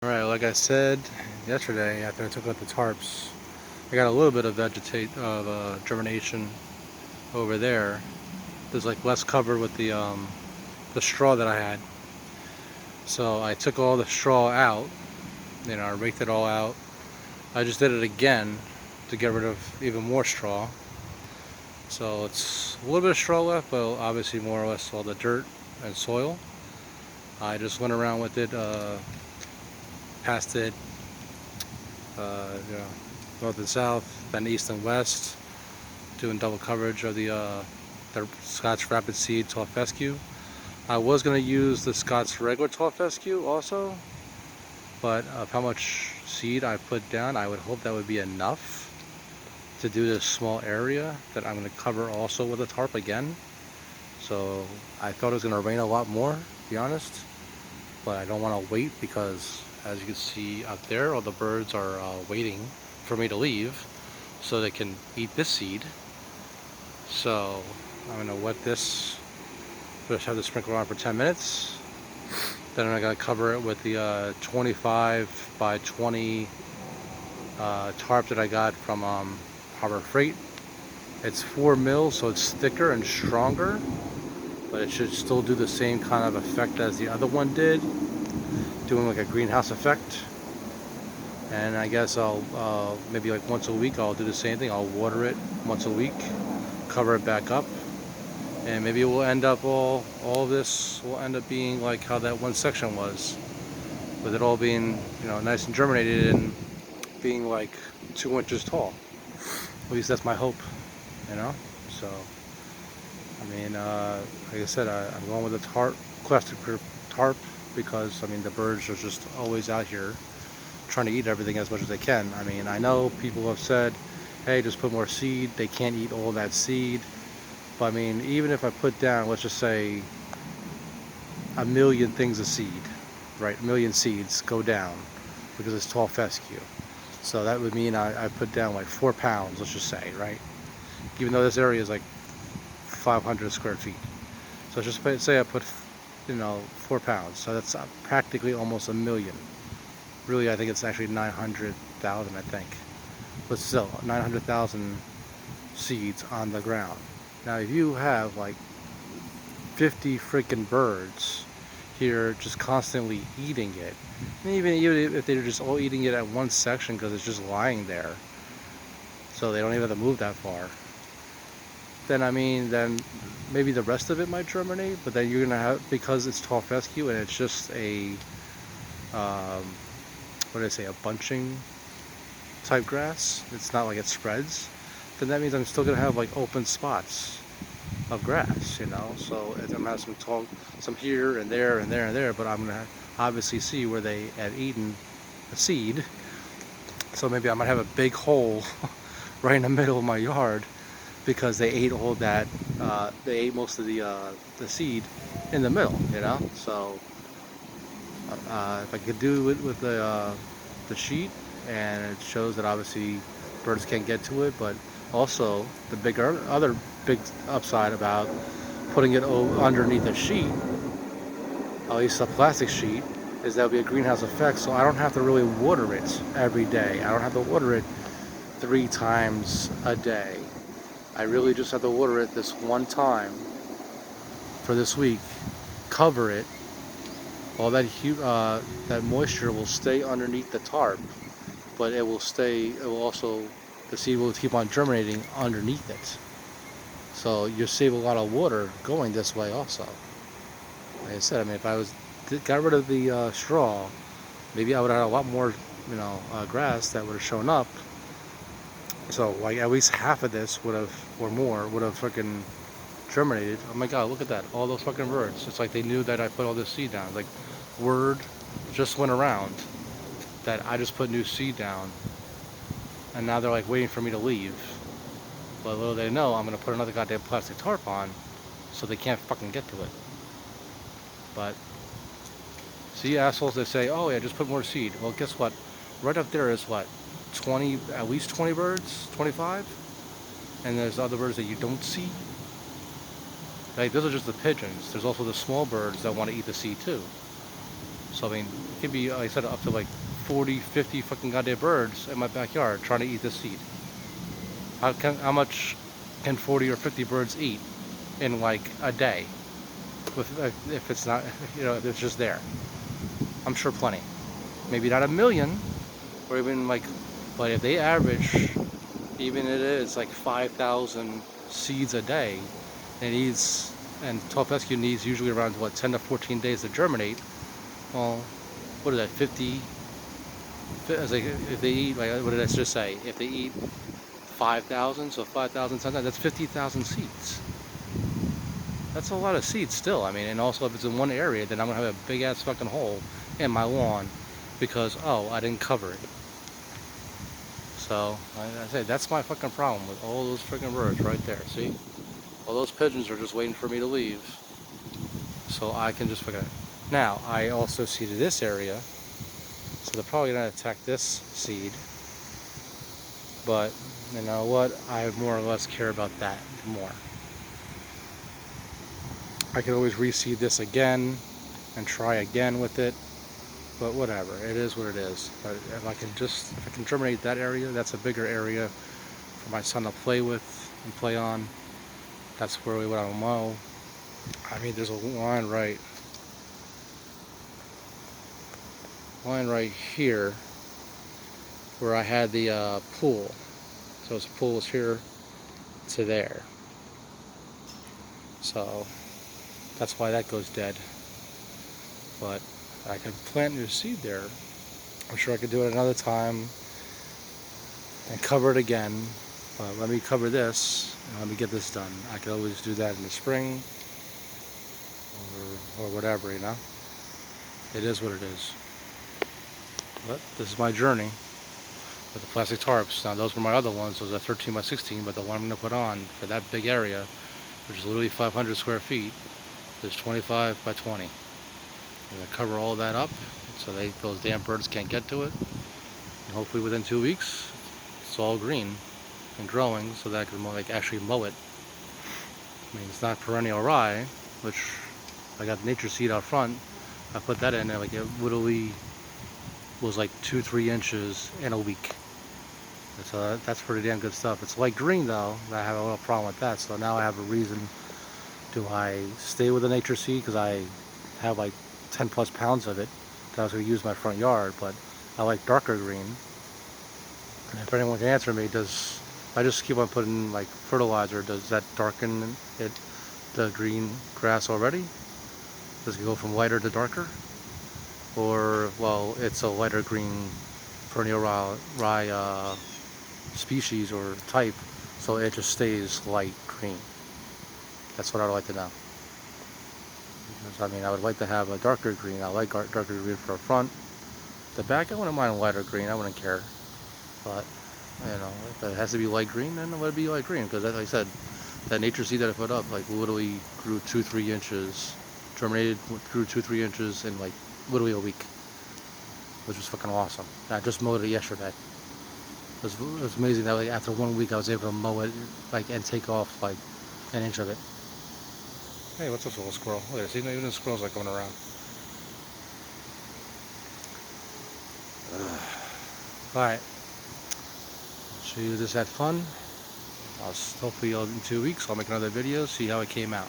Alright, like I said yesterday after I took out the tarps, I got a little bit of germination over there. There's like less covered with the straw that I had. So I took all the straw out, I raked it all out. I just did it again to get rid of even more straw. So it's a little bit of straw left, but obviously more or less all the dirt and soil. I just went around with it, passed it, uh, you know, north and south, then east and west, doing double coverage of the Scotch Rapid Seed tall fescue. I was going to use the Scotch regular tall fescue also, but of how much seed I put down, I would hope that would be enough to do this small area that I'm going to cover also with a tarp again. So I thought it was going to rain a lot more, to be honest, but I don't want to wait because, as you can see up there, all the birds are waiting for me to leave so they can eat this seed. So I'm going to wet this, just have the sprinkler on for 10 minutes. Then I'm going to cover it with the 25 by 20 tarp that I got from Harbor Freight. It's 4 mils, so it's thicker and stronger, but it should still do the same kind of effect as the other one did, doing like a greenhouse effect. And I guess I'll maybe like once a week I'll do the same thing. I'll water it once a week, cover it back up, and maybe it will end up all of this will end up being like how that one section was, with it all being nice and germinated and being like 2 inches tall. At least that's my hope, So I mean, like I said, I'm going with a tarp, plastic tarp, because I mean the birds are just always out here trying to eat everything as much as they can. I mean, I know people have said, hey, just put more seed. They can't eat all that seed. But I mean, even if I put down, let's just say, a million things of seed, right? A million seeds go down because it's tall fescue. So that would mean I put down like 4 pounds, let's just say, right? Even though this area is like 500 square feet. So just say I put, 4 pounds. So that's practically almost a million. Really, I think it's actually 900,000, I think. But still, 900,000 seeds on the ground. Now, if you have like 50 freaking birds here just constantly eating it, and even if they're just all eating it at one section because it's just lying there, so they don't even have to move that far, then I mean, then maybe the rest of it might germinate, but then you're gonna have, because it's tall fescue and it's just a what did I say, a bunching type grass, it's not like it spreads, then that means I'm still gonna have like open spots of grass, so I'm gonna have some here and there and there and there, but I'm gonna obviously see where they have eaten a seed. So maybe I might have a big hole right in the middle of my yard because they ate all that, they ate most of the seed in the middle, so if I could do it with the sheet, and it shows that obviously birds can't get to it, but also the other big upside about putting it underneath a sheet, at least a plastic sheet, is that would be a greenhouse effect, so I don't have to really water it every day. I don't have to water it 3 times a day. I really just have to water it this one time for this week, cover it. All that moisture will stay underneath the tarp, but it will also, the seed will keep on germinating underneath it. So you save a lot of water going this way also. Like I said, I mean, if I got rid of the straw, maybe I would have had a lot more, grass that would have shown up. So like at least half of this would have, or more, would have freaking germinated. Oh my God, look at that. All those fucking birds. It's like they knew that I put all this seed down. Like, word just went around that I just put new seed down, and now they're like waiting for me to leave. But little they know, I'm gonna put another goddamn plastic tarp on, so they can't fucking get to it. But see, assholes, they say, oh yeah, just put more seed. Well, guess what? Right up there is what, 20, at least 20 birds, 25, and there's other birds that you don't see. Like, those are just the pigeons. There's also the small birds that want to eat the seed too. So I mean, it could be, like I said, up to like 40, 50 fucking goddamn birds in my backyard trying to eat this seed. How much can 40 or 50 birds eat in like a day? If it's not, if it's just there. I'm sure plenty. Maybe not a million, or even like, but if they average, even it is like 5,000 seeds a day, and it needs, and tall fescue needs usually around what, 10 to 14 days to germinate. Well, what is that, 50? Like if they eat, like, what did I just say? If they eat 5,000, so 5,000 times, that's 50,000 seeds. That's a lot of seeds still. I mean, and also if it's in one area, then I'm gonna have a big ass fucking hole in my lawn because, oh, I didn't cover it. So, like I say, that's my fucking problem with all those freaking birds right there. See? All those pigeons are just waiting for me to leave so I can just forget it. Now, I also seeded this area, so they're probably gonna attack this seed. But, you know what? I more or less care about that more. I could always reseed this again and try again with it, but whatever, it is what it is. But if I can germinate that area, that's a bigger area for my son to play with and play on. That's where we want to mow. I mean, there's a line right here where I had the pool. So the pool is here to there. So that's why that goes dead. But I could plant new seed there. I'm sure I could do it another time and cover it again. But let me cover this and let me get this done. I could always do that in the spring or whatever, you know. It is what it is. But this is my journey with the plastic tarps. Now those were my other ones. Those are 13 by 16, but the one I'm going to put on for that big area, which is literally 500 square feet, is 25 by 20. I'm going to cover all that up so those damn birds can't get to it. And hopefully within 2 weeks, it's all green and growing so that I can actually mow it. I mean, it's not perennial rye, which I got nature seed out front. I put that in there, like it literally was like 2-3 inches in a week. So that's pretty damn good stuff. It's light green though. I have a little problem with that. So now I have a reason. Do I stay with the nature seed because I have like 10 plus pounds of it that I was going to use in my front yard, but I like darker green. And if anyone can answer me, does I just keep on putting like fertilizer, does that darken it, the green grass already? Does it go from lighter to darker? Or, well, it's a lighter green perennial rye species or type, so it just stays light green. That's what I'd like to know. Because, I mean, I would like to have a darker green. I like darker green for the front. The back, I wouldn't mind a lighter green. I wouldn't care. But, you know, if it has to be light green, then let it be light green. Because, as I said, that nature seed that I put up, like, literally grew 2-3 inches, germinated, grew 2-3 inches in, like, literally a week. Which was fucking awesome. I just mowed it yesterday. It was amazing that, like, after 1 week, I was able to mow it, like, and take off, like, an inch of it. Hey, what's this little squirrel? Look at this, even the squirrels are going around. Alright. So you just had fun. Hopefully in 2 weeks I'll make another video, see how it came out.